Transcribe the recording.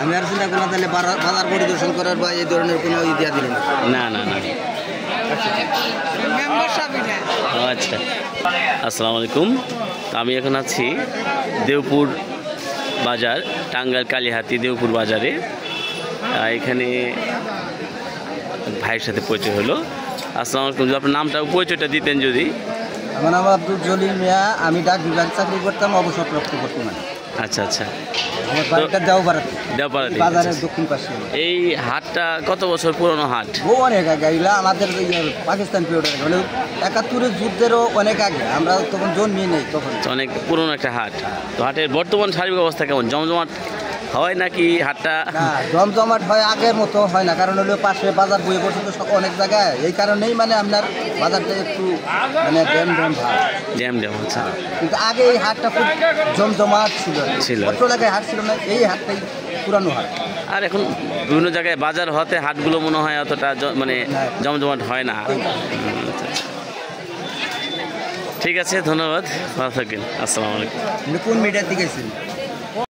আমি আর চিন্তা করলাম তাহলে বাজার পরিদর্শন করার বা এই ধরনের কোনো ইতিহাস দিল না না না। আচ্ছা, আসসালামু আলাইকুম। আমি এখন আছি দেওপুর বাজার, টাঙ্গাইল কালীহাতি দেওপুর বাজারে। এখানে ভাইয়ের সাথে পরিচয় হলো। আসসালামু আলাইকুম, আপনার নামটা পরিচয়টা দিতেন যদি। আমার নাম আব্দুল জলিল মিয়া, আমি ডাক বিভাগ চাকরি করতাম, অবসরপ্রাপ্ত বর্তমানে। আচ্ছা আচ্ছা, আমার বাড়িটা দেওপাড়াতে, বাজারের দক্ষিণ পাশে। এই হাটটা কত বছর পুরনো হাট? অনেক আগে, এগুলা আমাদের পাকিস্তান পিরিয়ডের মানে ৭১-এর যুদ্ধেরও অনেক আগে, আমরা তখন জন্মিয়ে নেই তখন। অনেক পুরনো একটা হাট। তো হাটের বর্তমান সার্বিক অবস্থা কেমন? জমজমাট হয় নাকি হাটটা? জমজমাট হয়, আগের মতো হয় না, কারণ হলো পাশে বাজার বয়ে বসে তো অনেক জায়গায়, এই কারণেই মানে আপনার বাজারটা একটু মানে জ্যাম। আচ্ছা, কিন্তু আগে এই হাটটা খুব জমজমাট ছিল, অত জায়গায় হাট ছিল না, এই হাটটাই পুরানো হাট। আর এখন বিভিন্ন জায়গায় বাজার হতে হাটগুলো মনে হয় অতটা মানে জমজমাট হয় না। ঠিক আছে, ধন্যবাদ, ভালো থাকেন। আসসালামু আলাইকুম। কোন মিডিয়ার দিকে ছিল?